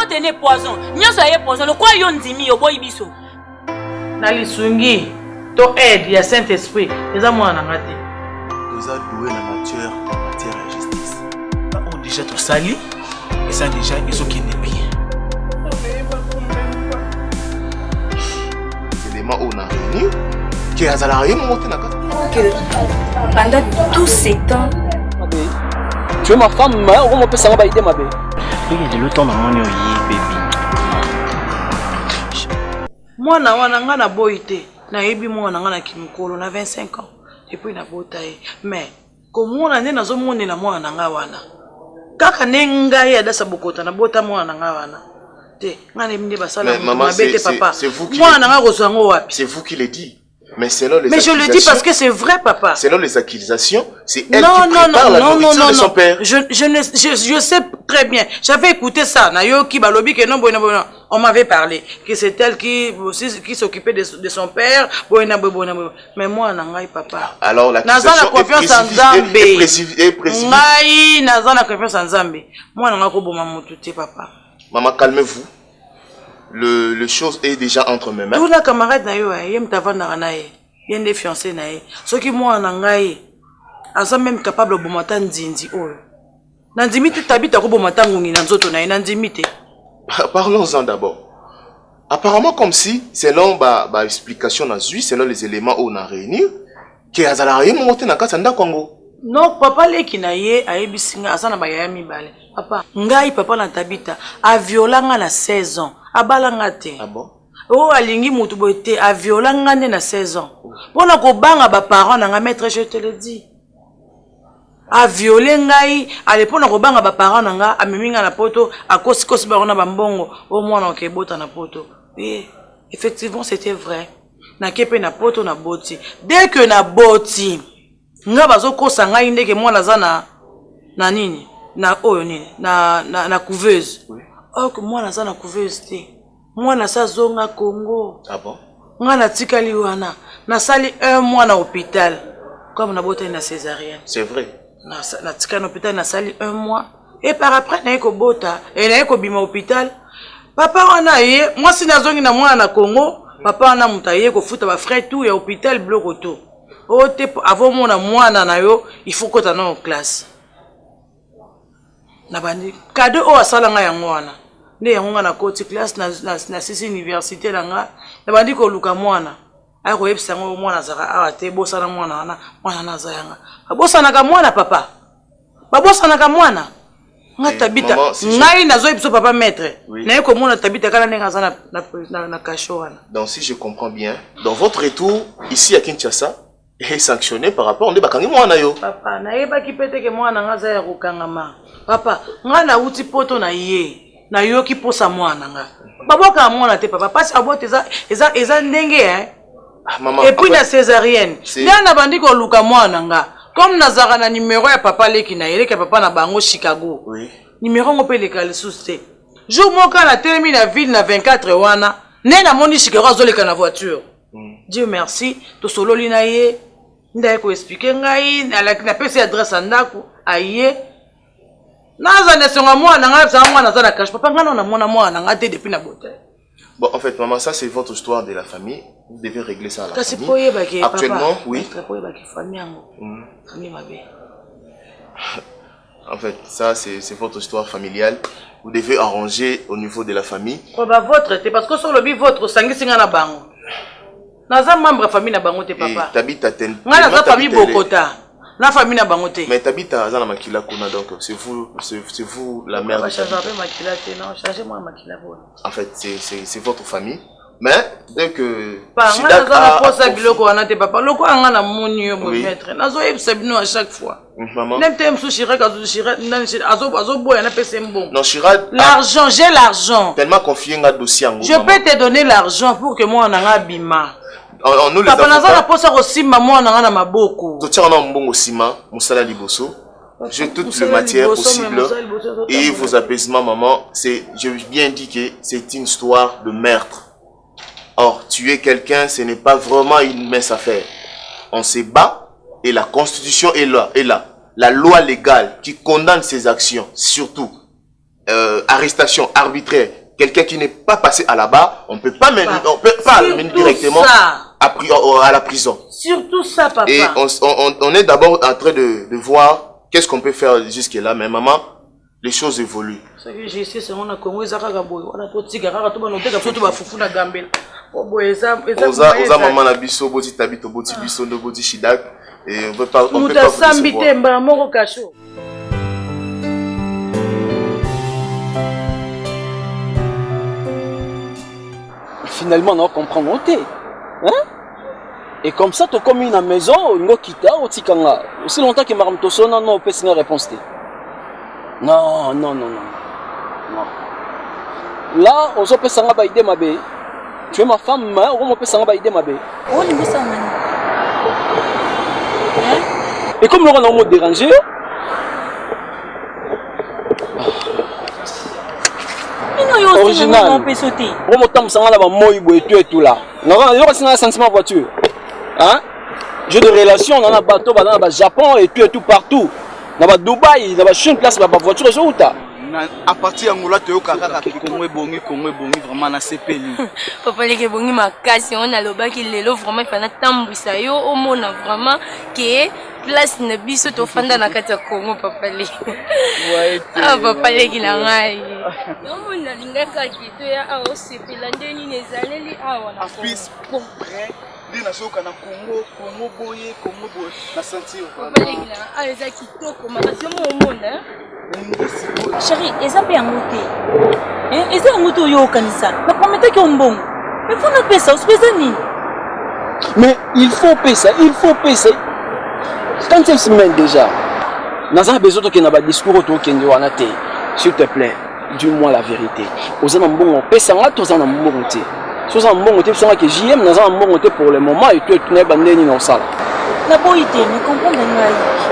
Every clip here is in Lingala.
tenez poison. Nyoso aye poison. Le quoi yon dimi yo boy biso. Nali sungi. To aide ya Saint-Esprit. Eza mwana ngati. Nous a doué la matière et justice. On déjà tout sali et ça déjà ils sont qui n'est bien. Élément on a réuni qui a salarié monté na casa. Pendant tous ces temps, tu es ma femme, on peut savoir aider ma belle. Oui, il y a le temps dans mon bébé. Mwana wana nga na boyite. Na yebi mwana nga na kimikolo na 25 ans. Et puis na botaye. Mais komona nde nazomonela mwana nga wana. Kaka nenga ya dasa bokota na bota mwana nga wana. Te ngane minde basala mabete papa. Mwana nga kozango wapi? C'est vous qui le dites. Mais selon les je le dis parce que c'est vrai, papa. Selon les accusations, c'est elle qui prépare la nourriture de son père. Je sais très bien. J'avais écouté ça. Nayoki balobi que non, on m'avait parlé que c'est elle qui s'occupait de son père. Mais moi, nangai papa. Alors l'accusation est précise. Ngai naza na confiance en Nzambe. Moi nanga ko boma mututé papa. Maman, calmez-vous. Le chose est déjà entre mes mains. Tout la camarade na yo yem tavana na ye. Yende fiancé na ye. Soki moi na ngai asa même capable bomata nzinzi oyo. Nandimi te tabita ko bomata ngungi na nzoto na ye nandimi te. Parlons-en d'abord. Apparemment comme si selon ba explication na zui selon les éléments on a réunis que azala ye monté na kasa nda Congo. Non, papa leki na ye ayebisinga asana ba ya mibale. Papa, ngai papa na tabita a violanga na 16 ans. Abalanga te. Ah bon? Oh alingi mutu bote a violanga na 16 ans. Pona ko banga ba parents na maître je te le dis. A violé ngai, ale pona ko banga ba parents na nga ameminga na poto akosi kosi ba na bambongo au mwana okebota na poto. Oui, effectivement c'était vrai. Na kepe na poto na boti. Dès que na boti nga bazokosa ngai ndeke mwana za na nini na oyo nini na couveuse. Oui. Oh que mwana za na couveuse te. Mwana sa zonga Congo. Ah bon? Nga na tikali wana na sali 1 mois na hôpital comme na bota na césarienne. C'est vrai. Na tikali na hôpital na sali 1 mois et par après na eko bota et na eko bima hôpital. Papa wana ye moi si nazongi na mwana na Congo papa wana mutaye ko futa ba frère tout ya hôpital bloc auto. Oh te avant mwana na yo il faut que tu en classe. Na bandi cadeau o asala nga yango wana. Ne yango nga na koti classe na sisi université la nga. Na bandi ko luka mwana. Ay ko yebisa ngo mwana zaka awa te bosana mwana na zayanga. Abosana ka mwana papa. Babosana ka mwana. Nga tabita ngai nazo yebisa papa maître. Na yeko mwana tabita kana nenga za na kasho wana. Donc si je comprends bien, dans votre retour ici à Kinshasa est sanctionné par rapport à bakangi mwana yo. Papa, na yeba ki pete ke mwana nga za ya kokangama. Papa, nga na uti poto na ye. Na yo ki posa mwana nga. Baboka mwana te papa, parce abote eza ndenge hein. Maman. Et puis na césarienne. Nga na bandi ko luka mwana nga. Comme nazaka na numéro ya papa leki na yele ke papa na bango Chicago. Oui. Numéro ngo pe le kalisuste. Jour moka na telemi na ville na 24 wana, ne na moni Chicago azoleka na voiture. Dieu merci, to solo li na ye. Ndaye ko expliquer ngai na pesi adresse ndako aye. Naza ne songa mwana nga pesa mwana za na cache papa ngana na mwana nga te depuis na bote. Bon en fait maman ça c'est votre histoire de la famille, vous devez régler ça à la famille. Actuellement papa, oui. Famille mabe. En fait ça c'est votre histoire familiale, vous devez arranger au niveau de la famille. Ko ba votre te parce que sur le bi votre sangi singa na bango. Naza membre famille na bango te papa. Tabita ten. Nga na famille Bokota. Na famille na bango te. Mais Tabita za na makila kuna donc c'est vous la mère. En fait c'est votre famille. Mais dès que Shida a posa biloko wana te papa. Loko anga na moni yo maître. Nazo yebisa bino à chaque fois. Maman. Même tem sou Chirac azo boya na pese mbongo. Non Chirac. L'argent, j'ai l'argent. Tellement confié un dossier en gros. Je peux te donner l'argent pour que moi on anga bima. On nous les papa naza na posa ko simba moi on anga na maboko. To tira na mbongo sima, musala liboso. J'ai toute la matière possible et vos apaisements maman, je bien dit que c'est une histoire de meurtre. Or, tuer quelqu'un, ce n'est pas vraiment une mince affaire. On se bat et la constitution est là. La loi légale qui condamne ces actions, surtout arrestation arbitraire, quelqu'un qui n'est pas passé à la barre, on ne peut pas mener directement à la prison. Surtout ça, papa. Et on est d'abord en train de voir qu'est-ce qu'on peut faire jusque-là, mais maman, les choses évoluent. C'est que j'ai essayé, c'est mon Congo, ça a boy, on a tout tigre, tout le monde tout va foufu na gambel. Oh boy, ça maman na biso, boti tabito, boti biso, no boti shidak, et on peut pas vous recevoir. Finalement, on comprend monter. Hein? Et comme ça, tu as comme une maison, on quitte, aussi longtemps que Mme Tossona, non, on peut signer réponse. Non. Là, on peut s'en baïder ma bé. Tu es ma femme, on peut s'en baïder ma bé. Et comme on a un mot dérangé, original. On me tombe sans la moi et tout là. Non, il y a un sentiment voiture. Hein? J'ai des relations dans un bateau, dans le Japon et tout partout. Dans le Dubaï, dans une place, dans la voiture, c'est où t'as? À partir de là, tu as bongi vraiment na CPL. Papa les bongi ma casse, on a le bac il est là vraiment il faut tambouisa yo au mona vraiment que place ne biso to fanda na kata Congo papa les. Ah papa les qui la ngai. Non mona lingaka kitu ya au CPL ndeni nezaleli awa na. Fils bon prêt. Na soka na Congo boye na sentir. Papa les qui la ah eza kitoko makasi mo mona. Chérie, ils ont bien monté. Ils ont monté au Yokanisa. La première fois qu'ils ont bon. Mais il faut pas payer ça, mais il faut payer ça, Quand il semaine déjà, nous avons besoin de un discours autour de Kenyoanate. S'il te plaît, dis-moi la vérité. Nous avons bon payer ça, nous avons bon monté. Si nous avons bon monté, c'est que JM, nous avons bon monté pour le moment et tu es bandé dans la salle. La bonne mais comprends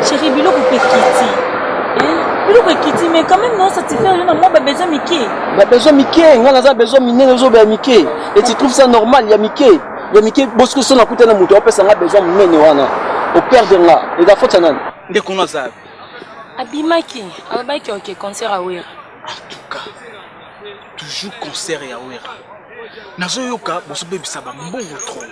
chérie, bilo pour petit. Mais quand même, non, ça te fait un besoin Mickey. Besoin Mickey, on a besoin de Mickey. Et tu trouves ça normal, il y a Mickey. Il y a Mickey, parce que ça n'a pas de on peut s'en besoin de au père de là. Et la faute, c'est non. Dès qu'on a ça. Abimaki, Abimaki, ok, concert à Ouira. En tout cas, toujours concert à Ouira. Nazo yoka, boso bébé ça va bon trop.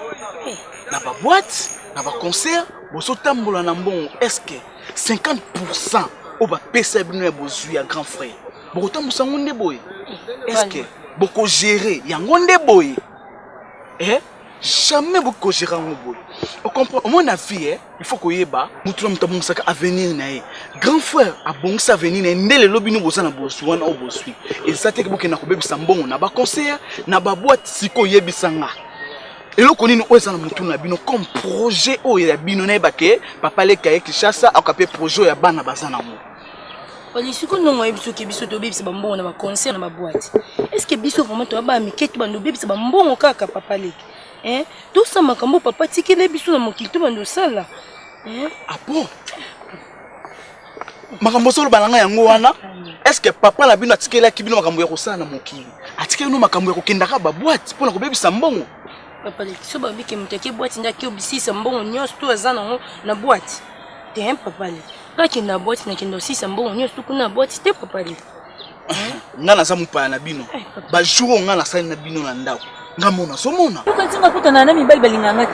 Na ba boîte, na ba concert, boso tambola na bon. Est-ce que 50% au bas pesa bino bozui à grand frère. Beaucoup de temps ngonde boy. Est-ce que beaucoup gérer ya ngonde boy? Jamais beaucoup gérer ngonde boy. On comprend au mon avis il faut que yeba mutu mutu musaka avenir na ye. Grand frère a bon sa avenir na ndele lobi no bozana boswana o bosui. Et ça te que beaucoup na ko bebisa mbongo na ba concert na ba boîte siko yebisanga. Et là, on est dans le bino comme projet où il y a bino na bake papa le kaye Kishasa a capé projet ya bana bazana mo. Oli siko non ebiso ke biso to bebisa bambongo na ba concert na ba boîte. Est-ce que biso vraiment to ba miketu bando bebisa bambongo kaka papa le? Tout ça makambo papa tikele biso na mokito bando sala. Ah bon? Makambo solo balanga yango wana. Est-ce que papa la bino atikela kibino makambo ya kosala na mokili? Atikela no makambo ya kokendaka ba boîte pour na ko bebisa mbongo. Papa le so ba biki mutaki boîte ndaki obisisa mbongo nyos to azana na boîte. T'es papa le. Kaki na boîte na kendo sisa mbongo nyos to kuna boîte te papa le. Ngana za mupa na bino. Ba jour ngana sa na bino na ndako. Ngamona so mona. Ukantinga kutana na mibali balingangaki.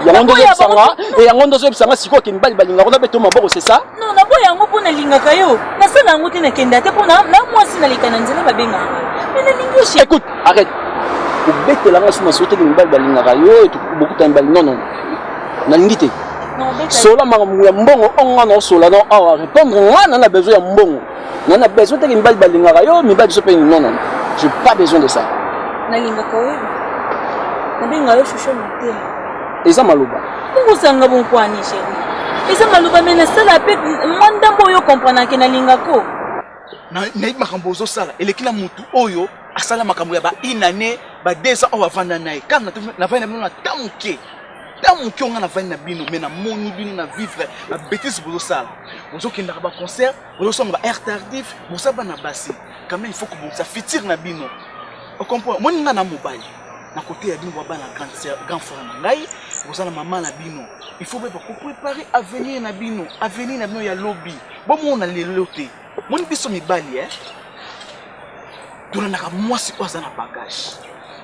Yango sanga et yango sanga siko ke mibali balinga ona beto maboko c'est ça? Non na boya ngo pona lingaka yo. Na sana ngo tina kenda te pona na mwasi na likana nzela babenga. Mais na lingoshi. Écoute, arrête. Bête la race ma sauté que mibali balingaka yo et beaucoup de mbali non. Na lingité. Sola mangamu ya mbongo onga na sola non a répondre on a besoin ya mbongo. On a besoin de mibali balingaka yo mibali so pe non. J'ai pas besoin de ça. Na lingaka yo. Na benga yo shusho mate. Eza maloba. Ngo sanga bon kwani chérie. Eza maloba mena sala pe manda boyo comprendre que na lingako. Na makambo zo sala elekila mutu oyo asala makambo ya ba inane ba 2 ans on va vendre nae quand na vendre na tamuke on a vendre na bino mais na moni bino na vivre ba bêtise bozo sala bozo kenda ba concert bozo songa ba air tardif bozo ba na basi quand même il faut que ça fitir na bino on comprend moni nga na mobile na côté ya bino ba na grand frère ngai bozo na maman na bino il faut pas préparer avenir na bino ya lobby bon on a les loté moni biso mibali tolandaka mwasi oyo aza na bagage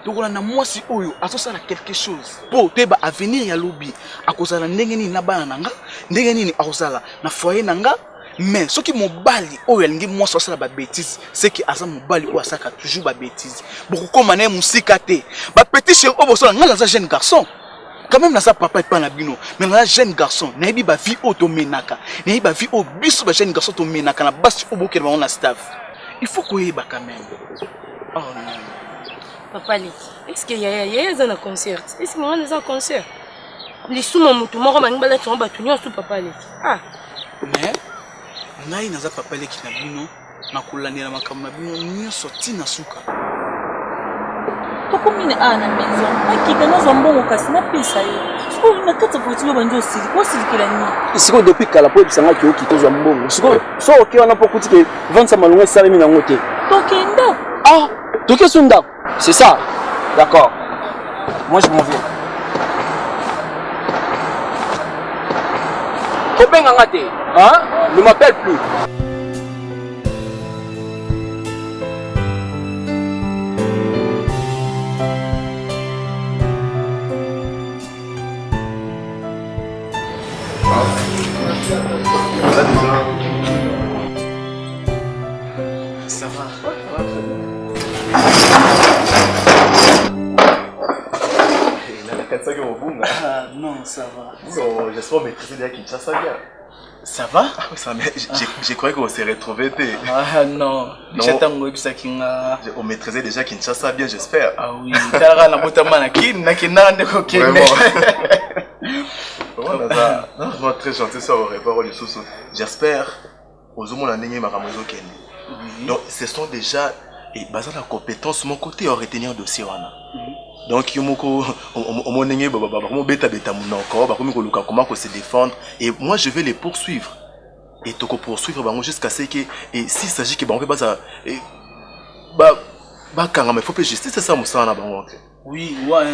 tokolanda mwasi oyo azosala quelque chose po toyeba avenir ya lobi akozala ndenge nini na bana na nga ndenge nini akozala na foyer na nga mais soki mobali oyo alingi mwasi asala babétise c'est que aza mobali oyo asaka toujours babétise bokokoma na ye mosika te bapeti chéri oyo bosala nga naza jeune garçon quand même naza papa epa na bino mais naza jeune garçon nayebi bavie oyo tomenaka nayebi bavie oyo biso bajeune garçon tomenaka na basi oyo bokele bango na staff il faut koyeba quand même. Oh non. Papa Leki, est-ce que yaya za na concert? Est-ce que on a concert? Les sous mon mutu moko bangi bala tshomba tunyo sous Papa Leki. Ah. Mais ngai naza Papa Leki na bino na kolandela makambo na bino nyonso tina suka. Tokomine ana maison. Akika nazo mbongo kasi na pesa yo. Siko na kata potilo banjo osili. Ko silikela ni. Siko depuis kala po bisanga ki oki tozo mbongo. Siko so oki wana po kuti ke vendre malongo salemi na ngote. Tokenda. Ah, toke sunda. C'est ça. D'accord. Moi je m'en vais. Kobenga ngate. Hein? Ne m'appelle plus. Ça va. Ah non, ça va. J'espère maîtriser déjà Kinshasa bien. Ça va? J'ai cru qu'on s'est retrouvés. Ah non. On maîtrisait déjà Kinshasa bien, j'espère. Ah oui. Non, très gentil ça au revoir les sous. J'espère aux hommes la ligne maramozo Kenny. Donc ce sont déjà et basé la compétence mon côté à retenir dossier wana. Donc yomoko on nenge baba beta beta mon encore ba komi ko luka comment ko se défendre et moi je vais les poursuivre. Et toko poursuivre bango jusqu'à ce que et s'il s'agit que bango basa et ba kanga mais faut pas justice c'est ça musana bango. Oui, ouais,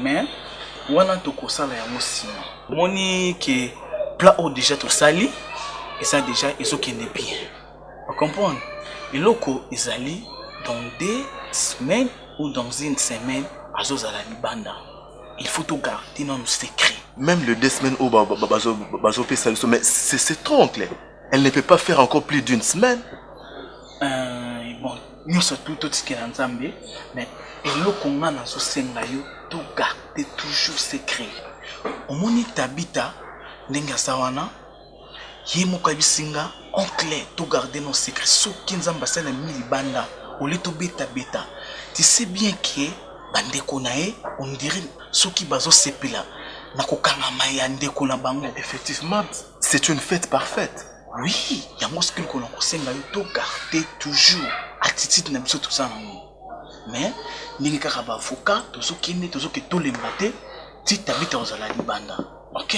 mais wana toko sala ya mosima. Moni que plat au déjà tout sali et ça déjà ils sont qui n'est bien. Vous comprenez? Et loko izali dans 2 semaines ou dans 1 semaine à Zozala Libanda. Il faut tout garder dans nos secrets. Même le 2 semaines au bazo mais c'est trop clair. Elle ne peut pas faire encore plus d'1 semaine. Bon, nous sommes tout ce qui est ensemble, mais et loko ngana zo senga yo tout garder toujours secret. Au moni tabita ndenga sawana yemuka bisinga en clair tout garder nos secrets. Soki nzamba sala milibanda oleto beta beta. Tu sais bien que bandeko nae on dirait soki bazo sepela na kokanga maya ndeko na bango. Effectivement, c'est une fête parfaite. Oui, yango ce que ko na kosenga yo tout garder toujours attitude na biso tout ça. Mais ningi kaka ba avocat tozo kende tozo ke to lembate ti tabita ozala libanda. OK.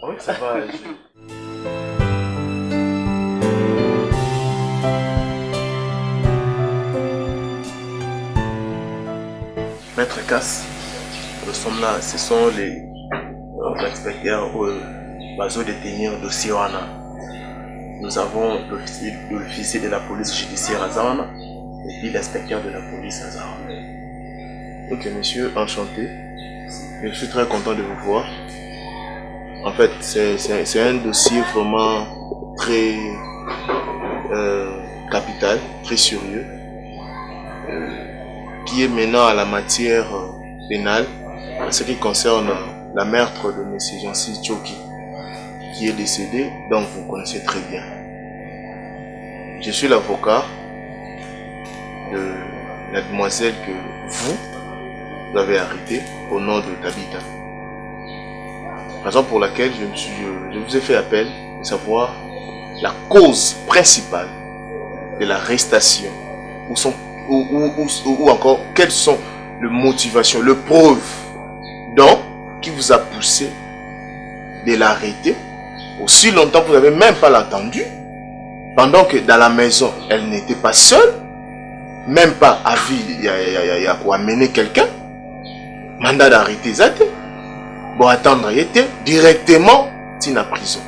Oui, ça va. Maître Casse, nous sommes là, ce sont les inspecteurs au bateau détenir dossier Wana. Nous avons l'officier de la police judiciaire Azana et puis l'inspecteur de la police Azana. Ok monsieur, enchanté. Je suis très content de vous voir. En fait, c'est un dossier vraiment très capital, très sérieux. Qui est maintenant à la matière pénale en ce qui concerne la meurtre de M. Jancy Tchoki qui est décédé, donc vous connaissez très bien. Je suis l'avocat de la demoiselle que vous avez arrêtée au nom de Tabita. Raison pour laquelle je vous ai fait appel de savoir la cause principale de l'arrestation ou encore quelles sont les motivations, les preuves donc qui vous a poussé de l'arrêter aussi longtemps que vous n'avez même pas l'entendu, pendant que dans la maison elle n'était pas seule, même pas à vie, il y a quoi amener quelqu'un, mandat d'arrêter zate, bon attendre était directement dans la prison.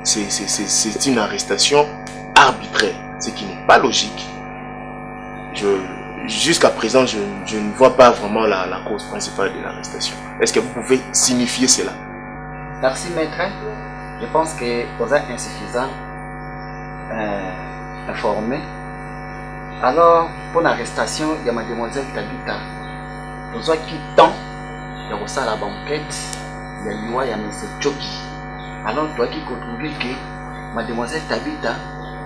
C'est une arrestation arbitraire, ce qui n'est pas logique. jusqu'à présent, je ne vois pas vraiment la cause principale de l'arrestation. Est-ce que vous pouvez signifier cela? Merci, maître. Je pense que vous êtes insuffisant informé. Alors, pour l'arrestation, il y a mademoiselle Tabita. Nous avons quitté temps, il y a aussi la banquette, il y a Liwa, il y a M. Choki. Alors, tu as qui contrôle que mademoiselle Tabita,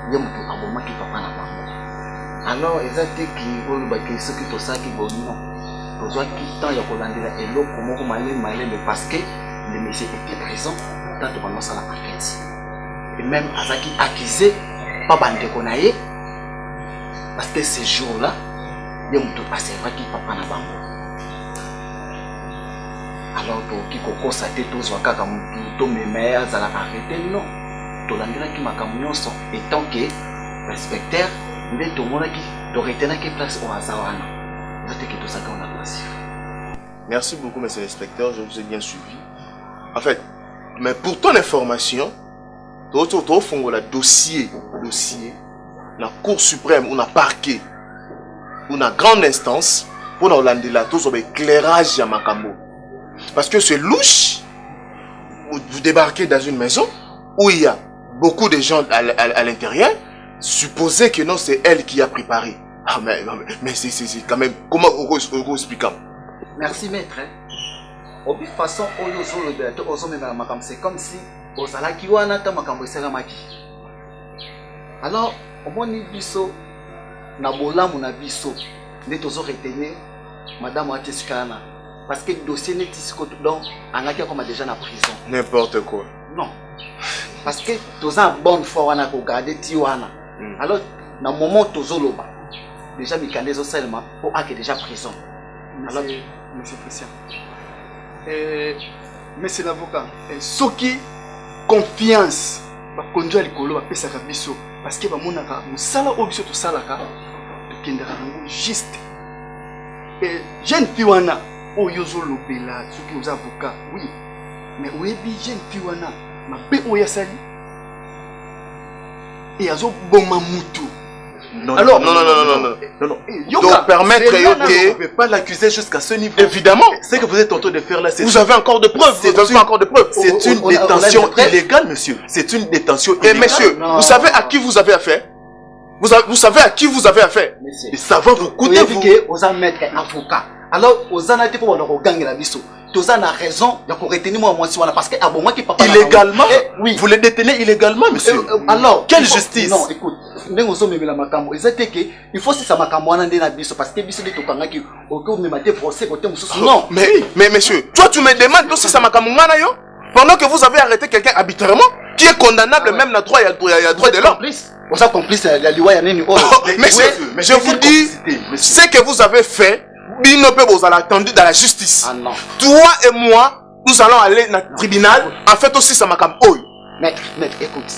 il y a un abonnement qui papa n'a pas. Alors, ils ont dit que ceux qui ont ça qui vont non. Nous avons quitté temps, il y a Kolandela et l'eau, comment malé, mais parce que le monsieur était présent dans le moment de la enquête. Et même Azaki accusé, pas bandé qu'on a eu. Parce que ce jour-là, il y a un peu passé qui papa n'a pas. Alors, qui coco sa tête aux waka comme tout mes mères à la arrêté, non. Tout l'anglais qui m'a camion sont étant que l'inspecteur, mais tout le monde qui t'aurait été qui place au hasard. Vous êtes que tout ça qu'on a passé. Merci beaucoup, monsieur l'inspecteur, je vous ai bien suivi. En fait, mais pour ton information, tu as le dossier, la Cour suprême, ou la parquet, ou la grande instance, pour nous là, tout sur l'éclairage à Makambo. Parce que c'est louche, vous débarquez dans une maison où il y a beaucoup de gens à l'intérieur, supposez que non, c'est elle qui a préparé. Ah, mais c'est quand même, comment on explique? Merci, maître. De toute façon, c'est comme si aux Alakiwana, Tamakambo Seramaki. Alors, au moins, biso, Nabola, mon abiso, n'est toujours retenu, madame Atiskana. Parce que le dossier n'est pas donc, on comme déjà en prison. N'importe quoi. Non. Parce que tous en bonne foi, on a regardé Tiwana. Alors, dans le moment où tous en déjà, il y a seulement pour qu'il déjà prison. Alors, monsieur Christian. Monsieur l'avocat, ce qui confiance, va conduire le colo, va payer sa biso. Parce que mon aka, musala obiso to salaka, to kendera nango juste. Jeune fiwana, o yozo lobela, ceux qui aux avocats, oui. Mais oyebi jeune fiwana, ma pe oyasali. Et azo boma mutu. Non, alors, non. Donc permettre on ne peut pas l'accuser jusqu'à ce niveau. Évidemment. Ce que vous êtes en train de faire là, c'est... Vous avez encore de preuves. C'est une détention illégale, monsieur. C'est une détention illégale. Et monsieur, vous savez à qui vous avez affaire? Vous savez à qui vous avez affaire? Monsieur, et ça va vous coûter, vous. Vous avez maître avocat. Alors, vous avez été pour le gagner la biso. Vous avez raison de retenir moi parce que moi qui papa illégalement. Oui. Vous les détenez illégalement, monsieur. Alors, quelle justice? Non, écoute. Il faut que ça m'accommode parce que biso de tokanga qui au me maté procès côté mususu. Non. Mais monsieur, toi tu me demandes si ça m'accommode yo pendant que vous avez arrêté quelqu'un arbitrairement qui est condamnable même dans droit il y a droit de l'homme. Vous avez complice la loi ya nini. Monsieur, je vous dis ce que vous avez fait, Bino peut vous attendre dans la justice. Ah non. Toi et moi, nous allons aller dans le tribunal. En fait aussi ça m'accommode. Maître, écoute.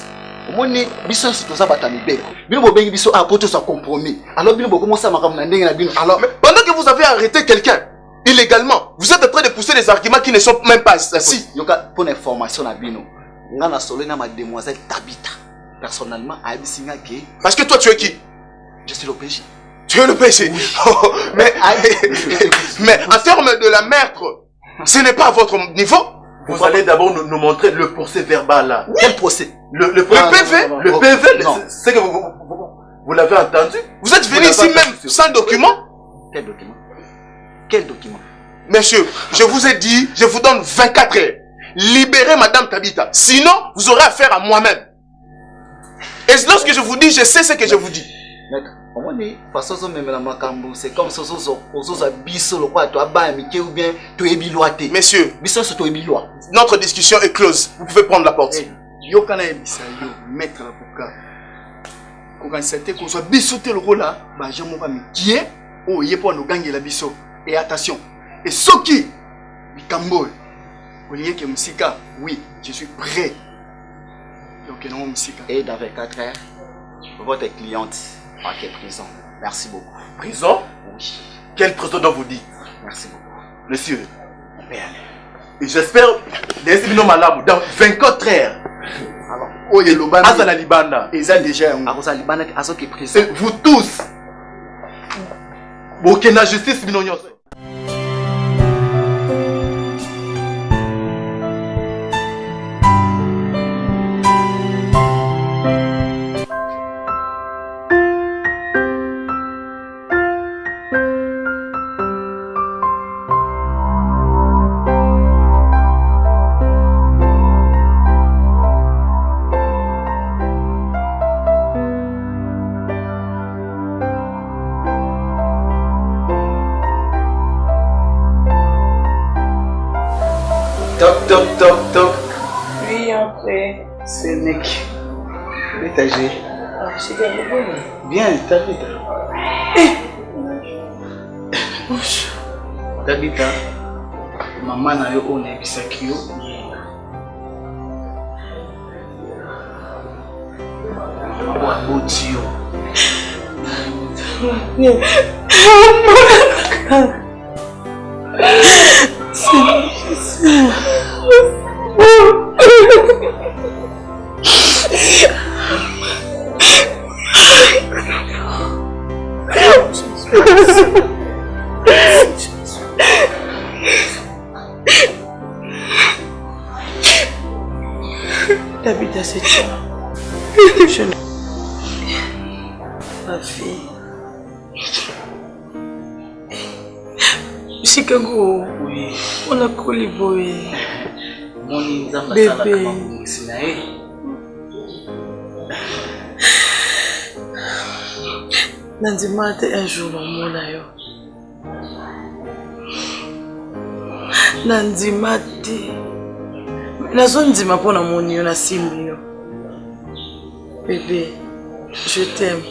Moni biso c'est ça batami beko. Bino bobengi biso a poto soit compromis. Alors bino comment ça makam na ndenge na bino. Alors pendant que vous avez arrêté quelqu'un illégalement, vous êtes en train de pousser des arguments qui ne sont même pas assis. Yoka pour information na bino. Ngana solo na mademoiselle Tabita. Personnellement a bisinga ke parce que toi tu es qui? Je suis le péché. Tu es le péché. Oui. mais en termes de la maître, ce n'est pas à votre niveau. Vous allez d'abord nous montrer le procès verbal là. Oui. Quel procès? Le PV. Le PV, c'est que vous l'avez entendu. Vous êtes venu ici même sans document. Quel document? Quel document? Monsieur, je vous ai dit, je vous donne 24 heures. Libérez Madame Tabita. Sinon, vous aurez affaire à moi-même. Et lorsque je vous dis, je sais ce que je vous dis. Maître, comment dit façon même la makambo, c'est comme ça aux biso le quoi toi ba mi ou bien tu es biloité. Messieurs, biso c'est toi bilois. Notre discussion est close. Vous pouvez prendre la porte. Yo kana ebisa yo maître l'avocat. Ko kan c'était ko so biso te le rôle là, ba jamo ba mi qui est o yé pour nous gagner la biso. Et attention. Et soki bikambo. Olié que musika, oui, je suis prêt. Donc non musika. Et dans 24 heures, votre cliente à quelle prison? Merci beaucoup. Prison? Oui. Quelle prison dont vous dites? Merci beaucoup. Monsieur, et j'espère, dans 24 heures, alors, Azala Libanda, ils ont déjà un Azala Libanda, Azo qui est prison. Vous tous, Ok, na justice, binonyo. Top. Oui, après. C'est mec. L'étagère. Ah, c'est bien. Bien, Tabita. Tabita, maman na yo on ebisaki yo. Maman aboti yo. Tabita, c'est toi. Je... Ma fille. Chicago. Oui. On a collé boy. Bébé. Nandima te un jour mona yo. Nandima te. Nazondima pona moni yo na simbi yo. Bébé, je t'aime.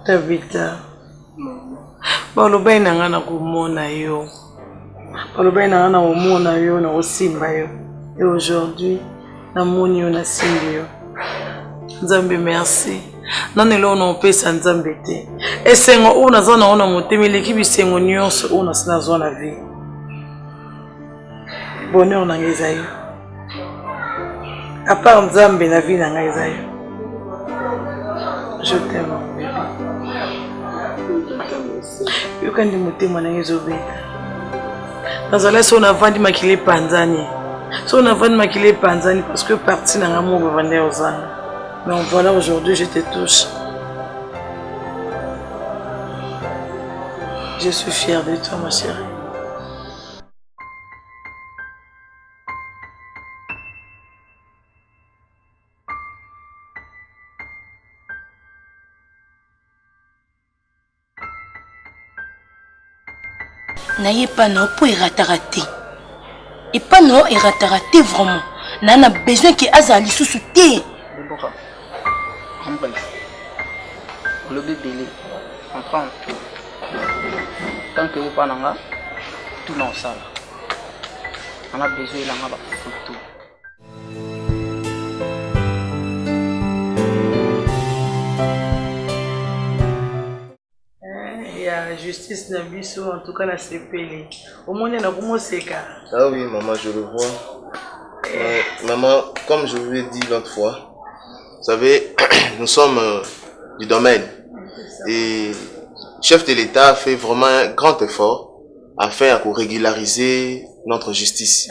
Tabita. Balobai nanga na komona yo. Balobai nanga na komona yo na kosimba yo. Et aujourd'hui, na moni yo na simbi yo. Nzambe merci. Nanelo on pesa Nzambe te. Esengo o nazona ona motemi leki bisengo nyonso o nasina zona vie. Bonheur na ngeza yo. À part Nzambe na vie na ngeza yo. Je t'aime bébé. Yo kandi motema na ngezo beta. Nazala so na vandi makile panzani. So na vandi makile panzani parce que parti na ngamo bavande ozana. Mais voilà, aujourd'hui, je te touche. Je suis fière de toi, ma chérie. N'ayez pas non pour rater. Et pas non rater vraiment. N'a besoin que Azali sous soutien. Le bébé, comprends. Tant que vous pas là, tout dans ça. On a besoin de la photo. Il y a justice Nabiso, en tout cas la CPL. Au moins, il y a un seka. Ah oui, maman, je le vois. Maman, comme je vous l'ai dit l'autre fois, vous savez, nous sommes du domaine. Et le chef de l'État a fait vraiment un grand effort afin de régulariser notre justice.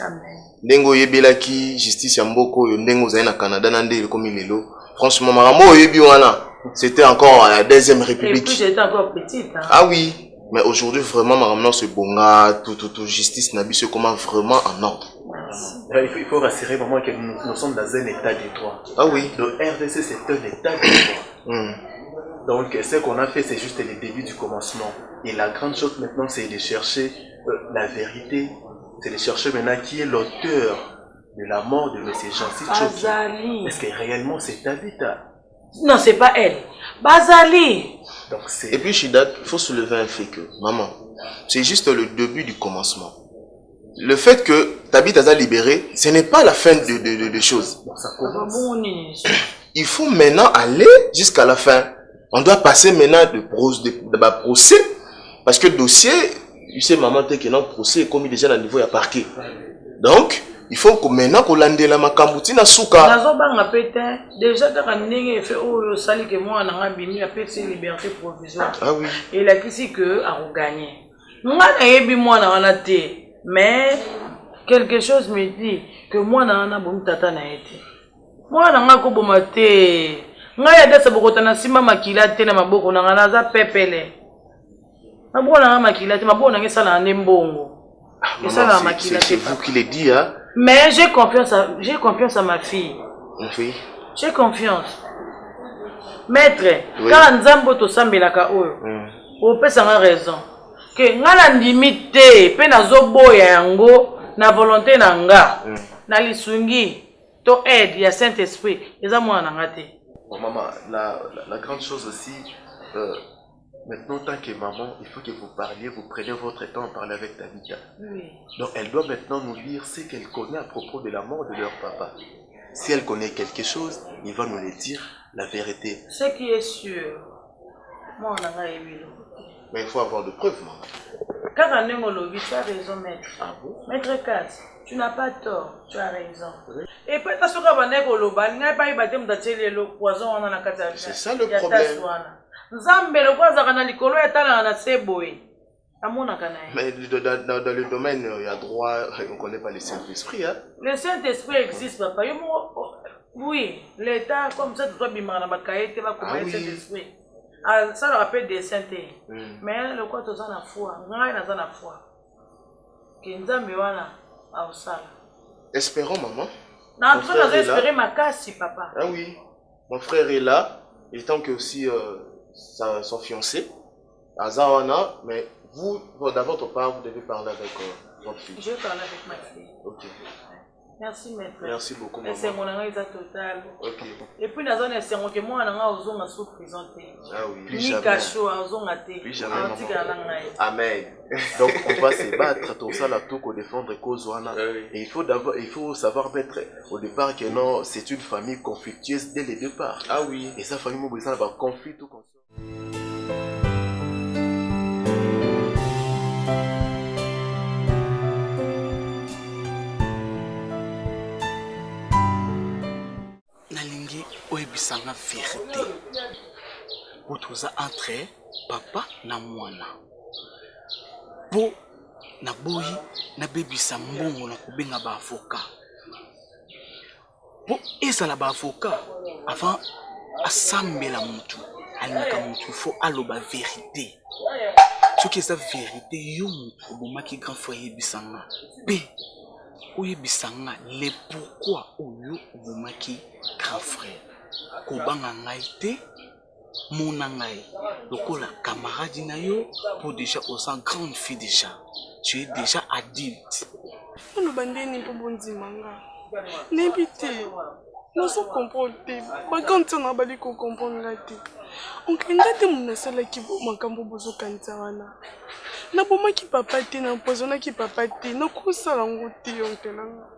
Ndengo yebelaki justice ya mboko yo ndengo za na Canada nande comme lelo. Franchement, maramo yebi wana, c'était encore la deuxième république. Et puis j'étais encore petite. Hein. Ah oui, mais aujourd'hui vraiment maramo ce bonga tout justice nabiso comment vraiment en ordre. Il faut rassurer vraiment que nous sommes dans un état de droit. Ah oui. Le RDC c'est un état de droit. Donc ce qu'on a fait c'est juste le début du commencement. Et la grande chose maintenant c'est de chercher la vérité. C'est de chercher maintenant qui est l'auteur de la mort de M. Jancy Tchoki. Est-ce que réellement c'est Tabita? Non, c'est pas elle. Bazali. Donc et puis Chidat, il faut soulever un fait que, maman, c'est juste le début du commencement. Le fait que Tabita a libéré, ce n'est pas la fin de choses. Il faut maintenant aller jusqu'à la fin. On doit passer maintenant de procès. Parce que le dossier, tu sais, maman, t'es que notre procès est commis déjà à niveau à parquet. Donc, il faut que maintenant qu'on lande la makambuti na souka. Nazo banga pétain déjà kaka ndenge fait oyo sali que moi na bimi a pété liberté provisoire. Ah oui. Et la kisi que a regagné. Nga na yebi moi na wana te mais quelque chose me dit que moi na wana bomi tata na été. Moi na nga ko boma te. Nga ya desa bokota na sima makila te na maboko na nga naza pepele. Maboko na nga makila te maboko na nga sala na mbongo. C'est vous qui l'avez dit, hein? Mais j'ai confiance à ma fille. Oui. J'ai confiance. Maître, quand Nzambo to sambelaka oyo, o pesa nga raison. Que nga na ndimite, pe na zoboya yango na volonté na nga. Na lisungi to aide ya Saint-Esprit, eza mwana nga te. Bon, maman, la grande chose aussi, maintenant, tant que maman, il faut que vous parliez, vous preniez votre temps à parler avec Tabitha. Oui. Donc, elle doit maintenant nous dire ce qu'elle connaît à propos de la mort de leur papa. Si elle connaît quelque chose, il va nous le dire, la vérité. Ce qui est sûr, moi, on a aimé. Mais il faut avoir de preuves, maman. Car en némologie, tu as raison, maître. Ah bon? Maître Katz, tu n'as pas tort, tu as raison. Oui. Et peut-être que tu as c'est ça le problème. Mais dans le domaine, il y a droit, on ne connaît pas le Saint-Esprit. Hein? Le Saint-Esprit existe, papa. Oui, l'État, comme ça, tu dois bien le Saint-Esprit. Ça le rappelle des saintetés. Mais le quoi, tu as la foi. La foi. Espérons, maman. Non, tu vas espérer ma casse, papa. Ah oui, mon frère est là. Il tant que aussi son fiancé. Azawana, mais vous, d'abord, votre part, vous devez parler avec votre fille. Je vais parler avec ma fille. Ok. Merci, maître. Merci beaucoup, maman. C'est mon ami total. Ok. Et puis, dans un instant, que moi, je suis sous prison. Ah oui. Plus jamais. Plus jamais, maman. Amen. Donc, on va se battre tout ça là tout pour défendre cause wana. Et il faut savoir mettre au départ que non, c'est une famille conflictueuse dès le départ. Ah oui. Et sa famille mobilisée va conflit tout comme ça. Nalingi oyebisanga vérité. Botoza entre papa na mwana. Po na boyi na bebisa mbongo na kubenga ba avocat. Po ezala ba avocat avant asambela mutu. Alingaka mutu faut aloba vérité. Ce qui est la vérité yo mutu obomaki grand frère yebisanga. Pe oyebisanga le pourquoi oyo obomaki grand frère. Kobanga ngai te mona ngai lokola camarade na yo pour déjà aux grande fille déjà. Tu es déjà adulte. On bandeni pour bondi manga. N'ébite. Nous sommes comprendre. Pas quand on a bali ko comprendre la te. On kangate mon sala ki bo makambo bozo kantawana. Na boma ki papa te na pozona ki papa te na ko sala ngoti yontelanga.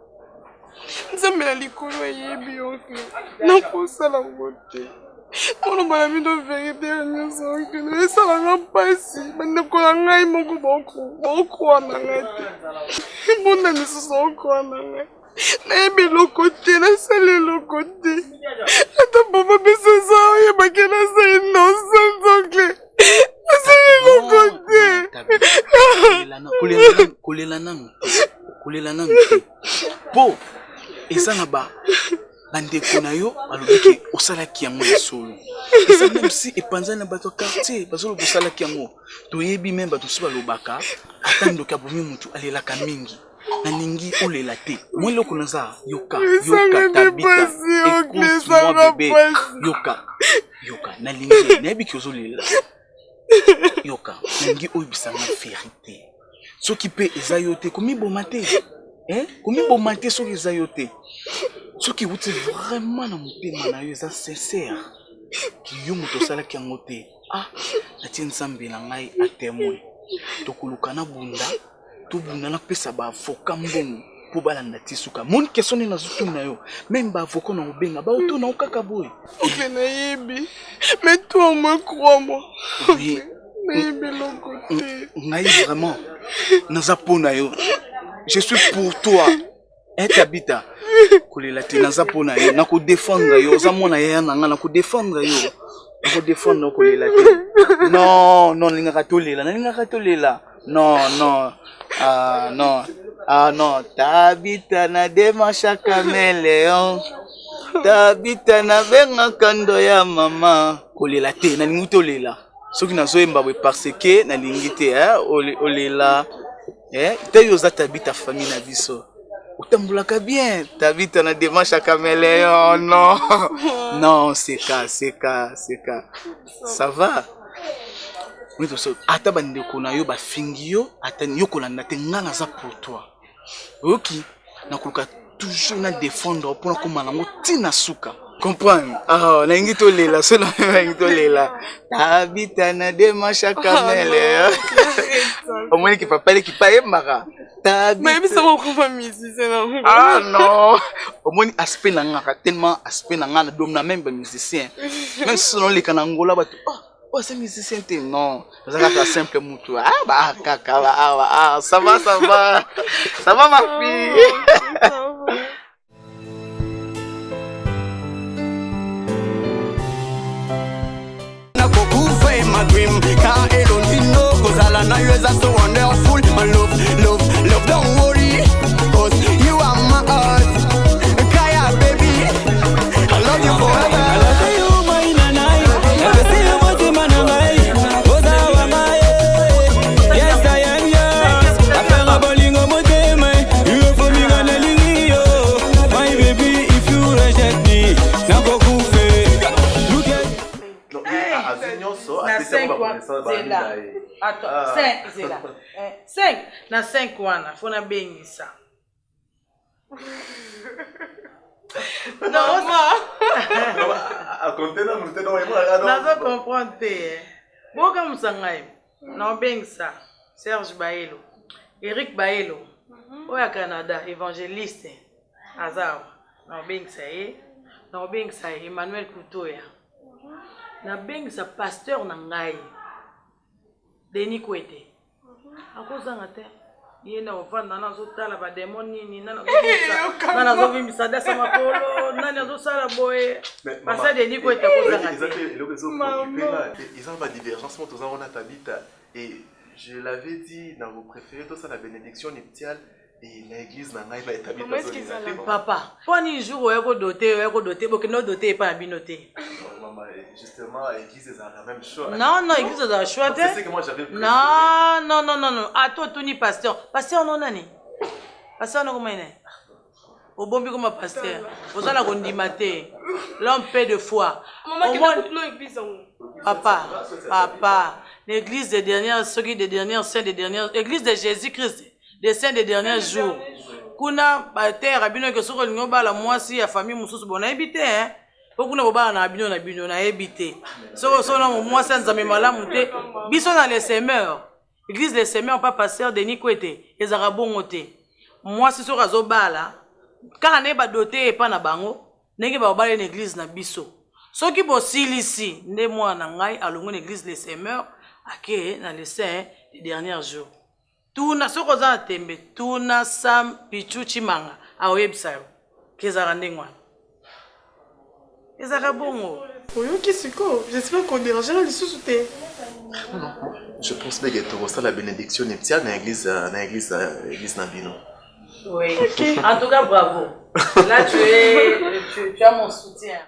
Nzambe la likolo yebi yonke. Na ko sala ngoti. On a mis de vérité à nous autres. Ça va pas si. Mais ne connais pas mon beaucoup en arrêt. Mon ami se sont quoi en arrêt. Mais le côté, la seule le côté. Attends, papa, mais c'est ça. Il y a pas qu'elle a ça innocent anglais. C'est le côté. Po. Et ça là-bas. Bandeko na yo alobiki osala kiango na solo. Et même si epanza na bato quartier bazolo bosala kiango to yebi même bato si balobaka atando ka bomi mutu alela ka mingi na ningi olela te mwelo konaza yoka tabita écoute-moi bébé yoka na lingi na yebi ki ozolela yoka na ningi oyibisanga vérité soki pe eza yo te komi bomate komi bomate soki eza yo te. Ce qui vous dit vraiment dans mon thème, c'est sincère. Qui y a un tosala qui a noté. Ah, la tienne semble langai à témoin. Tokulukana bunda, tout bunda na pesa ba avocat mbongo pour balanda tisuka. Mon question na zutu na yo. Même ba avocat na obenga ba auto na okaka boy. Ok na yebi. Mais toi me crois-moi. Oui. Yebi le côté. Ngai vraiment. Na zapo na yo. Je suis pour toi. Tabita. Kolela te naza pona ye na ko défendre yo za mona ye na nga na ko défendre yo. Na ko défendre kolela te. Non, linga tolela. Non. Non, Tabita na demasha caméléon. Tabita na benga kando ya mama. Kolela te na lingi tolela. Soki nazoyemba bwe parce que na lingi te olela. Te yo za Tabita famille na biso. Utambulaka bien, Tabita na demasha caméléon. Non, c'est cas. Ça va? Oui, tout ça. Ata bandeko na yo ba fingi yo, ata yo kolanda te ngana za pour toi. Ok, na koluka toujours na défendre pour na komala ngo tina suka. Comprendre? Na ngi to lela, so na ngi to lela. Tabita na demasha caméléon. Au moins qui papa qui pa yemaka. Mais ça m'a compris musicien. Non. Au moins aspect na nga tellement aspect na nga na dom na même musicien. Même selon les kanangola ba oh c'est musicien te non. Ça va simple mutu. Kaka ça va. Ça va ma fille. My dream can't alone no cause all I know is so wonderful. My love, don't worry, cause you are my heart. Kaya baby, I love you forever. I love you, my nanai. I see you much in my nanai. Yes, I am yours. I feel a bowling on my day, you for me gonna leave you. My baby, if you reject me, now go cool. Look at na 5 wana zela. Attends, 5 zela. 5 na 5 wana fona bengisa. Non, a compter na mute no nazo comprendre te. Boka musangai. Na bengisa Serge Baelo, Eric Baelo. Oya Canada, évangéliste. Azao. Na bengisa Emmanuel Kutoya. Na bengisa pasteur na ngai Denis Kwete akozanga te yena ovanda na zotala ba demon nini nana zobimbisa dasa makolo nani azosala boye pasteur Denis Kwete akozanga te ils ont pas divergence entre eux on a Tabita et je l'avais dit dans vos préférés tout ça la bénédiction nuptiale et l'église na ngai va établir papa poni jour oyako doter bokeno doter pa binoté. Justement, l'église est la même chose. Non, l'église est la choix. C'est que moi j'avais préféré. Non. À toi, Tony, pasteur. Pasteur, non, nani. Pasteur, non, comment il est. Au bon comme pasteur. Vous allez gondimate. L'homme paix de foi. Papa. L'église des dernières, ceux qui des dernières saints des dernières. L'église de Jésus-Christ, des saints des derniers jours. Kuna, terre, abino que sur le nyoba la moisi, la famille, moussous, bon, habité, hein. Beaucoup na bino na ebité. So na moi sans zami malamu te. Biso na les semeurs. Église les semeurs pas pasteur Denis Kwete. Ezara bongo te. Moi si so razo bala. Kala ne ba doté pa na bango. Nenge ba bala l'église na biso. Soki bo silisi nde moi na ngai alongo l'église les semeurs ake na les saints des derniers jours. Tuna soko za tembe. Tuna Sam Pichuchi manga a website. Kezara ndengwa. J'espère qu'on dérangera les sous-soutés. Non, je pense que tu reçois la bénédiction nuptiale dans l'église Nabino. Oui, en tout cas, bravo. Là, tu as mon soutien.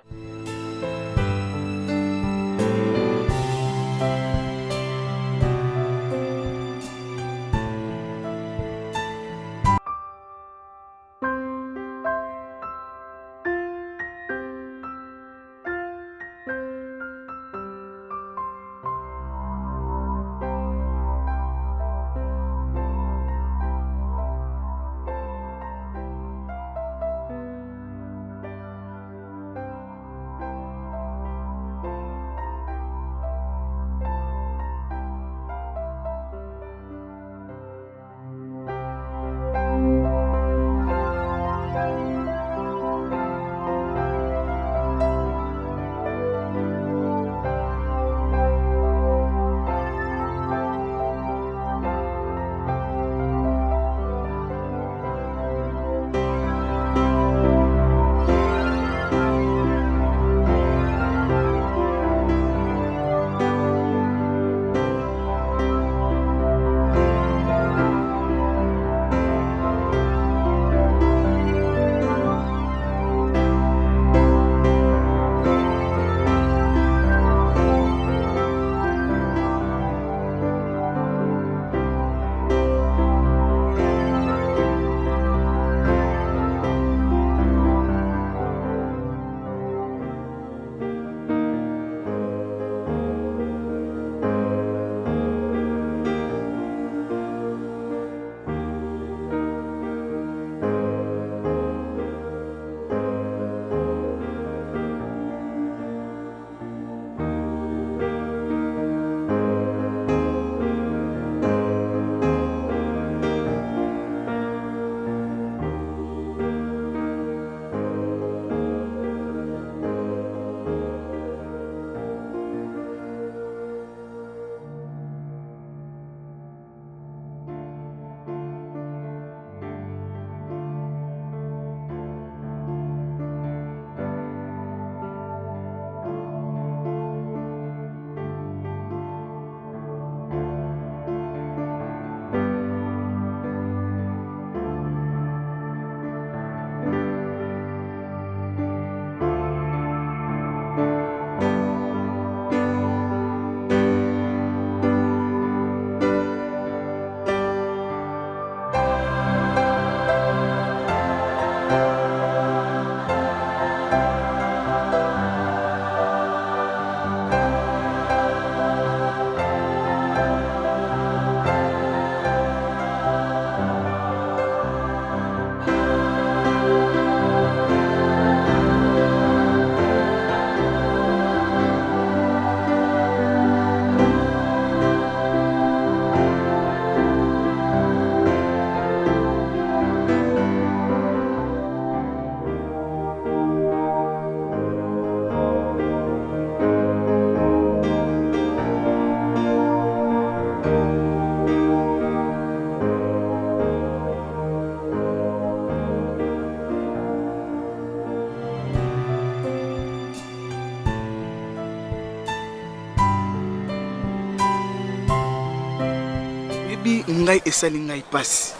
nayebi ngai esali ngai pasi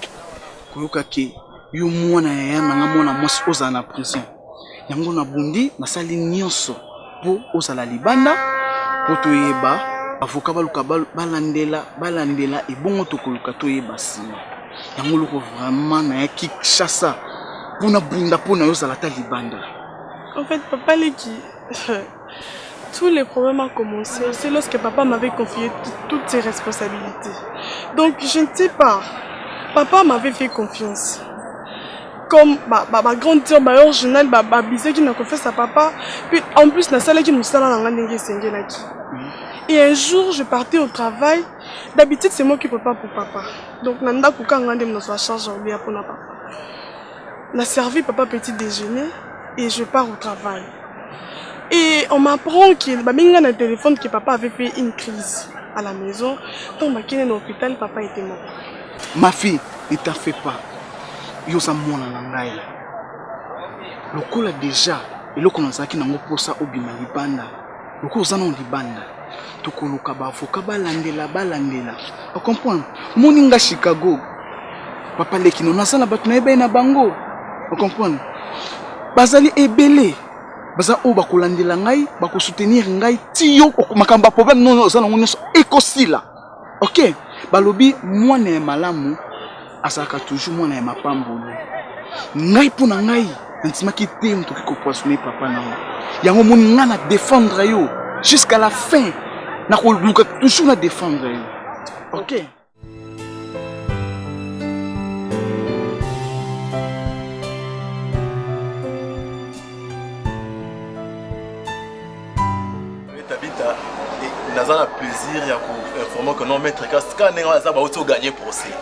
koyoka ke yo mwana ya nanga mwana mwasi ozala na prison yango na bundi nasali nyonso po ozala libanda po toyeba avoka baluka balandela ebongo tokoluka toyeba nsima yango loko vraiment nayaki Kinshasa mpona bunda mpona yo ozala ta libanda. En fait, papa Leki, tous les problèmes ont commencé aussi lorsque papa m'avait confié toutes ses responsabilités. Donc, je ne sais pas. Papa m'avait fait confiance. Comme ma grande sœur, ma originale, ma bisée qui n'a confiance à papa. Puis en plus, la salle qui nous sala dans la Et un jour, je partais au travail. D'habitude, c'est moi qui prépare pour papa. Donc, Nanda Kouka Ngande me soit charge pour papa. On a servi papa petit déjeuner et je pars au travail. Et on m'apprend qu'il y a un téléphone que papa avait fait une crise à la maison. Donc, je suis à l'hôpital, papa était mort. Ma fille, ne t'en fais pas. Yo sa mona nangai. Lokola déjà, et loko nanzaki nango posa obima libanda. Loko ozana on libanda. Tokoluka ba avoka balandela. Tu comprends? Moninga Chicago. Papa Leki no nasala batu na ebe na bango. Tu comprends? Bazali ebele. Baza o bakolandela ngai, bako soutenir ngai tiyo makamba problème non ozana ngonyso ekosila. OK? Balobi mwana ya malamu asaka toujours mwana ya mapambolo. Ngai pona ngai ntimaki te mtoki ko poissonner papa na. Yango moni ngana défendre yo jusqu'à la fin. Na ko luka toujours na défendre yo. OK? Tabita et nazana plaisir ya ko informer que non maître Kas quand on va auto gagner procès.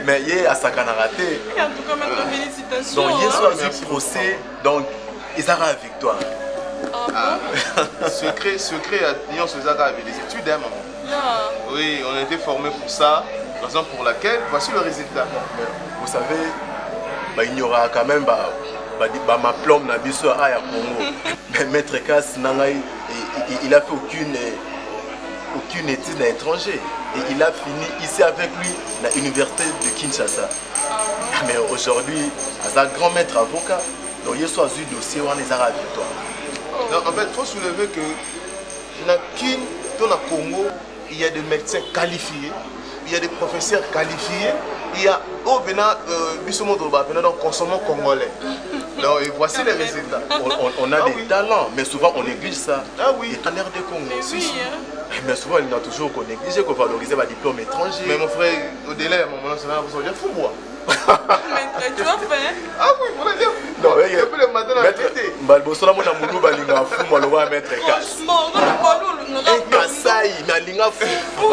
Mais hier à Sakana raté. En tout cas maintenant félicitations. Donc hier soir du procès donc ils aura victoire. Secret à Lyon César avec des études hein, maman. Oui, on a été formés pour ça, raison pour laquelle voici le résultat. Vous savez, bah, il y aura quand même ma plombe na biso à Congo. Mais maître Kas nangai il a fait aucune étude à l'étranger et il a fini ici avec lui à l'université de Kinshasa. Mais aujourd'hui, il a un grand maître avocat. Donc il y a un dossier où on est à victoire. En fait, il faut soulever que dans le Congo, il y a des médecins qualifiés, il y a des professeurs qualifiés, il y a donc consommons congolais. Donc, et voici les résultats. On a des talents, mais souvent on néglige ça. Ah oui. Et en l'air de Congo. Mais souvent il y a toujours qu'on néglige, qu'on valorise les diplômes étrangers. Mais mon frère, au-delà, mon national, vous allez fou moi. Mais tu as fait? Ah oui, vous l'avez dit. Non, depuis le matin, maître Balbosola, mon amoureux, Balinga fou, moi le vois maître Kas. Et Kasaï, Nalinga fou. Au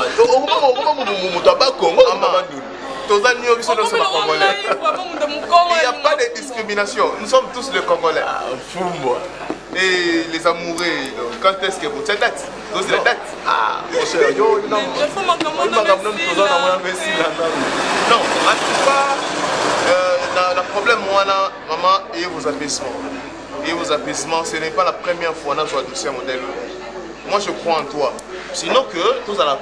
Congo, il n'y a pas de discrimination. Nous sommes tous les Congolais. Et les amoureux, quand est-ce que vous... C'est la date. C'est la date. Ah, mon cher. Non, en tout cas, le problème, moi, maman, et vos apaisements. Et vos apaisements, ce n'est pas la première fois que nous avons dossier modèle. Moi, je crois en toi. Sinon que tous à la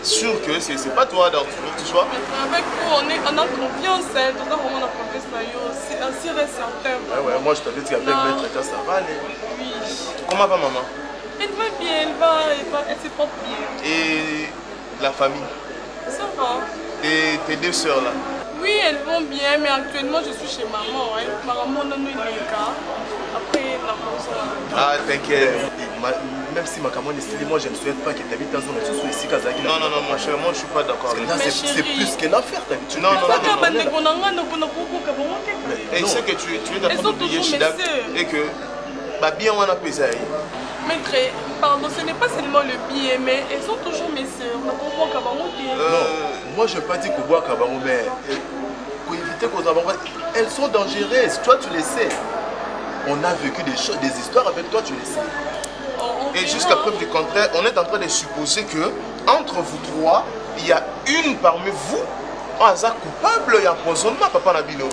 sûr que c'est pas toi donc tu vois. Avec vous on a confiance, tout ça vraiment on a confiance c'est assez certain. Ouais, moi je t'avais dit qu'avec maître Kas ça va aller. Oui. Comment va maman? Elle va bien, elle se porte bien. Et la famille? Ça va. Et tes deux sœurs là? Oui, elles vont bien, mais actuellement je suis chez maman. Maman n'a eu des cas. Après la maison. Ah, t'inquiète. Même si ma camarade est moi je ne souhaite pas que tu habites dans une maison ici. Non, mon cher, moi je suis pas d'accord. Là c'est plus qu'une affaire. Non. Et il sait que tu es en train d'oublier Chida et que bien on a pesé. Maître, pardon, ce n'est pas seulement le billet, mais elles sont toujours mes sœurs. Non, moi je ne veux pas dire qu'on boit Kabarou, mais pour éviter qu'on elles sont dangereuses, toi tu le sais. On a vécu des choses, des histoires avec toi, tu le sais. Et jusqu'à preuve du contraire, on est en train de supposer que entre vous trois, il y a une parmi vous, un coupable et empoisonnement, papa Nabino.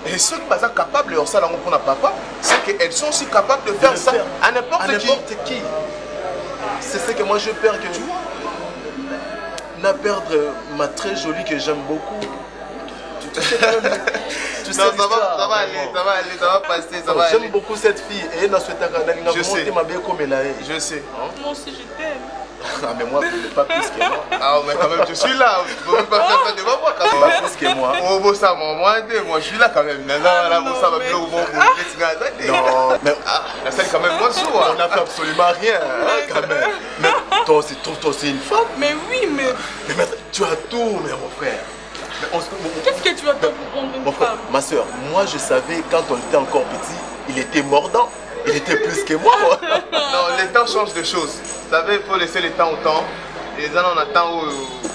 Et ceux qui sont capables de faire ça pour papa, c'est qu'elles sont aussi capables de faire ça à n'importe qui. C'est ce que moi je perds que tu vois. n'a perdre ma très jolie que j'aime beaucoup. Tu sais quand même, tu sais non, ça va passer, ça va aller. J'aime beaucoup cette fille et elle n'a souhaité je sais. ma bien comme elle a. Je sais. Moi aussi, je t'aime. Ah, mais moi, pas plus que moi. Ah, mais quand même, je suis là. Tu peux même pas faire ça devant moi quand même. Pas plus que moi. Oh, bon, ça, moi, je suis là quand même. Non, ça va bien au bon non, mais la salle est quand même moins sourde. On n'a fait absolument rien, hein, quand même. Mais toi aussi une femme. Mais oui, mais... Mais maître, tu as tout, mais mon frère. Qu'est-ce que tu attends pour prendre une femme? Ma soeur, moi je savais quand on était encore petit, il était mordant. Il était plus que moi. Non, les temps changent de choses. Vous savez, il faut laisser le temps au temps. Et les gens, on attend où...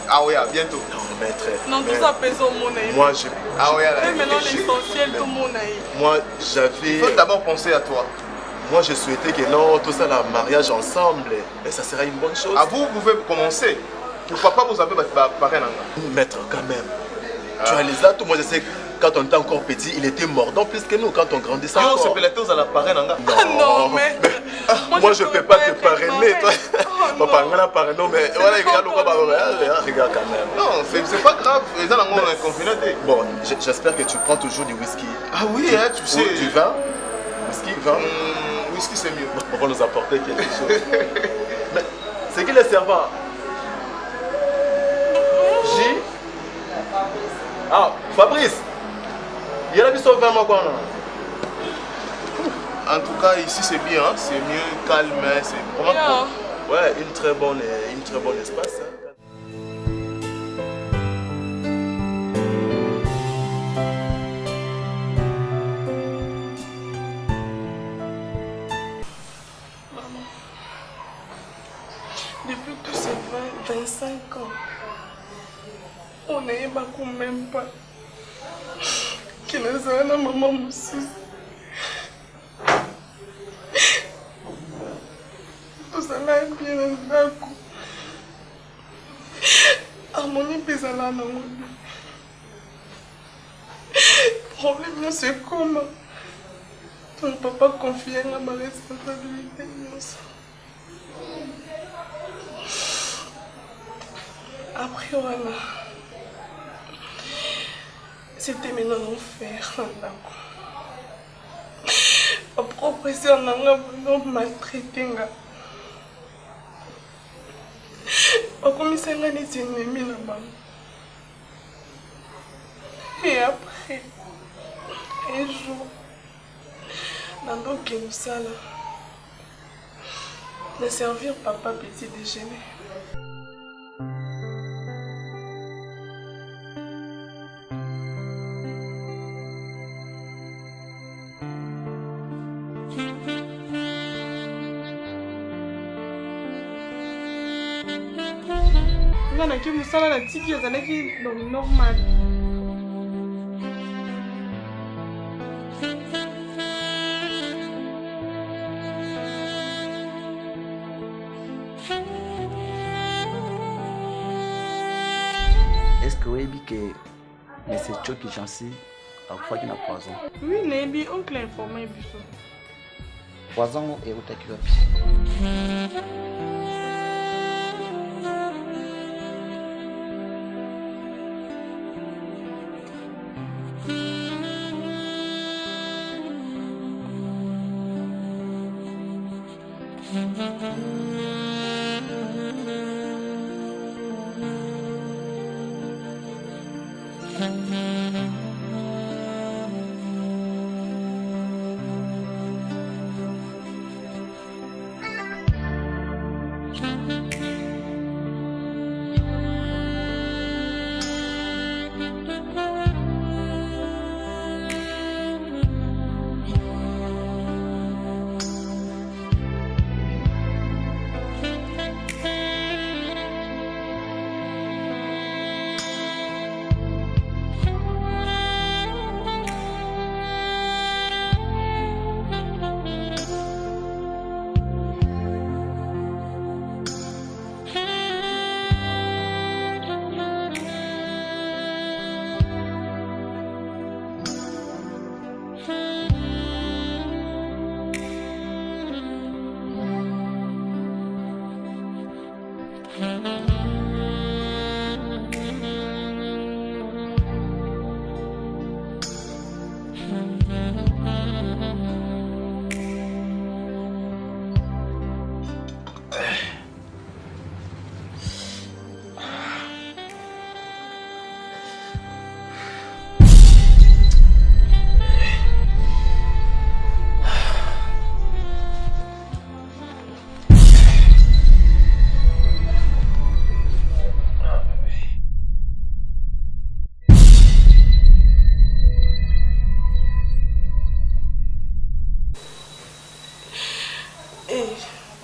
Ah oui, à bientôt. Non, maître. Non, tout ça pèse au monde. Moi, j'ai... Ah oui, là. Maintenant, l'essentiel, tout le monde. Moi, j'avais... Il faut d'abord penser à toi. Moi, je souhaitais que non, tout ça, le mariage ensemble, et ça sera une bonne chose. Ah, vous pouvez commencer. Pourquoi pas vous avez pareil maître, quand même. Tu as les atouts. Moi, je sais que quand on était encore petit, il était mordant plus que nous quand on grandissait encore. Non, c'est peut-être aux à la parraine. Non, mais... Moi, je ne peux pas te parrainer, toi. Papa, on a parrainé, mais voilà, regarde quand même. Non, c'est pas grave. Les gens ont un confiné. Bon, j'espère que tu prends toujours du whisky. Ah oui, hein, tu sais. Du vin. Whisky, vin. Whisky, c'est mieux. On va nous apporter quelque chose. Mais c'est qui le servant? J. Ah, Fabrice. Il y a la vie sur 20 mois quoi là. En tout cas, ici c'est bien, hein? C'est mieux, calme, c'est vraiment cool. Ouais, une très bonne espace. Hein. Maman, depuis tous ces 25 ans, on n'est pas même pas. Qui nous a un maman mousseuse. Tout ça là est bien dans le coup. Harmonie pesala na moi. Problème c'est comment ton papa confie à ma responsabilité. Après voilà. C'était maintenant l'enfer. Ma propre sœur m'a vraiment maltraité. Comme ça, elle était ennemie là-bas. Et après, un jour, dans le salle, de servir papa petit déjeuner. Que musala na tiki azalaki normal. Est-ce que vous avez dit que M. Choki Chancy a fait un poison? Oui, Nébi, oncle informé. Poison et au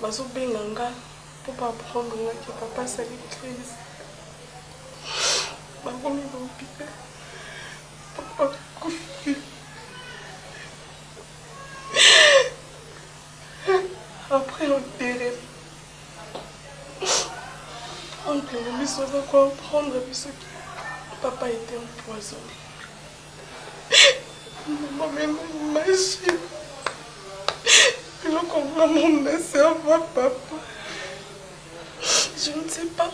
bazobenga pour pas apprendre que papa sali crise. Bakomi l'hôpital. Papa kufi. Après on terre. Oncle Miso va comprendre que papa était empoisonné. Maman même imagine. Donc on va mon cerveau papa. Je ne sais pas.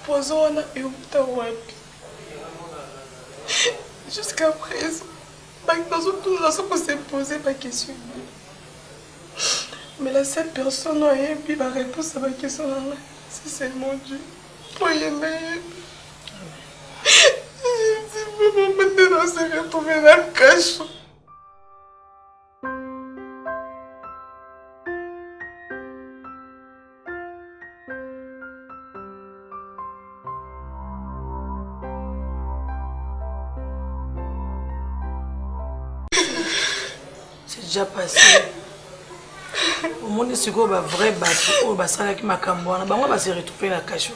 Poison on a eu wapi. Jusqu'à présent, nous avons se posé ma question. Mais la seule personne a eu la réponse à ma question, c'est seulement Dieu. Pour y aller. Je dis, maintenant, on s'est retrouvé dans le cachot. C'est déjà passé. Au monde c'est quoi ba vrai bateau ba sala ki makambo na bango ba se retrouver na cachot.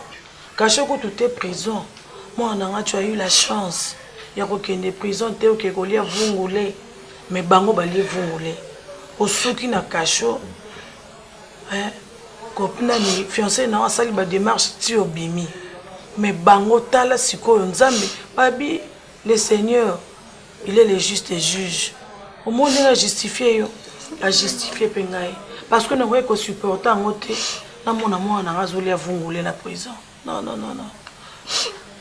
Cachot ko tout est prison. Moi nanga tu as eu la chance. Ya ko kende prison te o ke ko lia vungule. Mais bango ba lia vungule. Au soki na cachot. Hein? Kopina ni fiancé na sali ba démarche ti obimi. Mais bango tala siko nzambe babi le Seigneur il est le juste juge. Au monde a justifié a justifié pengai parce que nous voyons supporter en côté na mon amour na razoli a vungulé la prison. Non.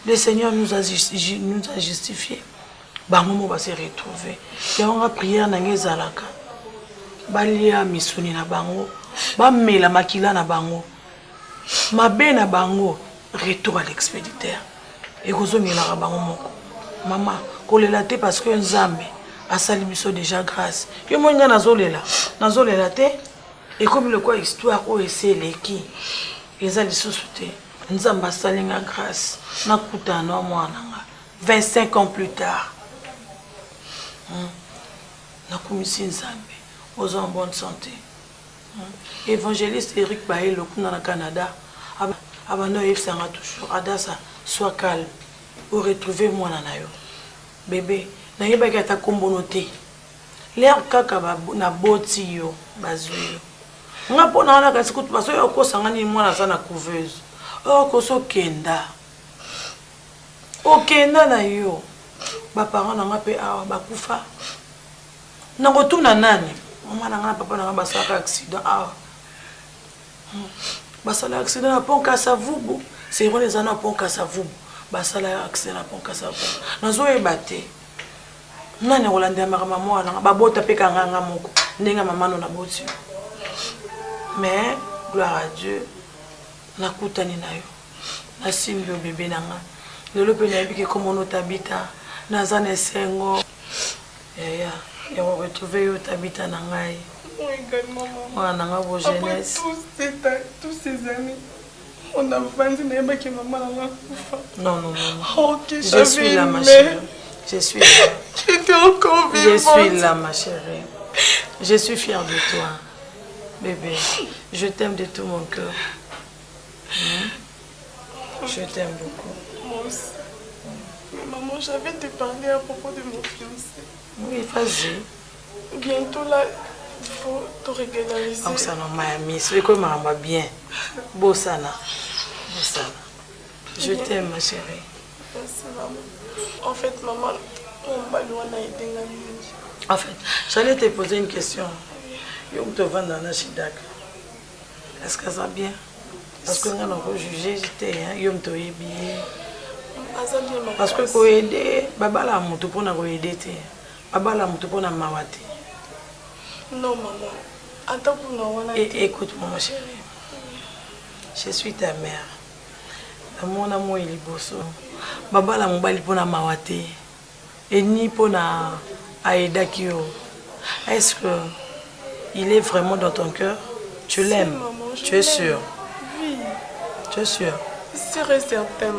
Le Seigneur nous a justifié. Bango mo va se retrouver. Et on a prié na ngezalaka. Balia misuni na bango, ba mela makila na bango. Mabe na bango retour à l'expéditeur. Et kozo mela bango moko. Maman, kolela te parce que nzambe asali biso déjà grâce. Yo monga nazolela te et comme le quoi histoire o eseleki. Eza lisusu te. Nzambe asali nga grâce. Nakutana mwana nga 25 ans plus tard. Nakumisi nzambe aux en bonne santé. Évangéliste Eric Baelo kuna na Canada. Abano efsanga toujours adasa sois calme pour retrouver mwana na yo. Bébé na yeba ka ta kombonote. L'air kaka na boti yo bazwi. Nga pona na kasi kutu baso yo ko sangani mwana sana couveuse. O ko so kenda. O kenda na yo. Ba parents na nga pe awa bakufa. Na kotuna nani? Mama na nga papa na nga basaka accident awa. Basala accident na pont Kasavubu. C'est vrai les années pont Kasavubu. Basala accident na pont Kasavubu. Nazo ebate. Nani Rolanda mama mwana babota peka nganga moko. Ndenga mama no na boti. Mais gloire à Dieu. Nakutani na yo. Na simbi o bébé na nga. Lelo pe na biki comme on tabita. Nazane sengo. Ya. Et on retrouve Tabita Nangai. Moi également, maman. On a jeunesse. Après tous ces années, on a vendu que maman a couffé. Non. Oh, je suis là, ma chérie. Je suis là. Tu étais encore vivante. Je suis là, ma chérie. Je suis fière de toi. Bébé, je t'aime de tout mon cœur. Je t'aime beaucoup. Moi aussi. Mais maman, j'avais te parler à propos de mon fiancé. Oui, vas-y. Bientôt là, il faut te régulariser. Oh, ça n'a pas mis. C'est comme ma bien. Bossana. Je t'aime, ma chérie. Merci, maman. En fait, maman, on va loin d'aider la nuit. En fait, j'allais te poser une question. Yo te vend dans la Chidak. Est-ce que ça va bien? Parce que nous avons jugé, j'étais, yo te bien. Parce que pour aider, baba la mutu pour na aider te. Baba la mutu pour na mawate. Non maman. Attends pour na wana. Écoute-moi ma chérie. Je suis ta mère. Mon amour il est beau. Baba la mobali pour na mawate. Et ni pour na aida kio. Est-ce que il est vraiment dans ton cœur? Tu l'aimes? Tu es sûre? Oui. Tu es sûre? C'est certain.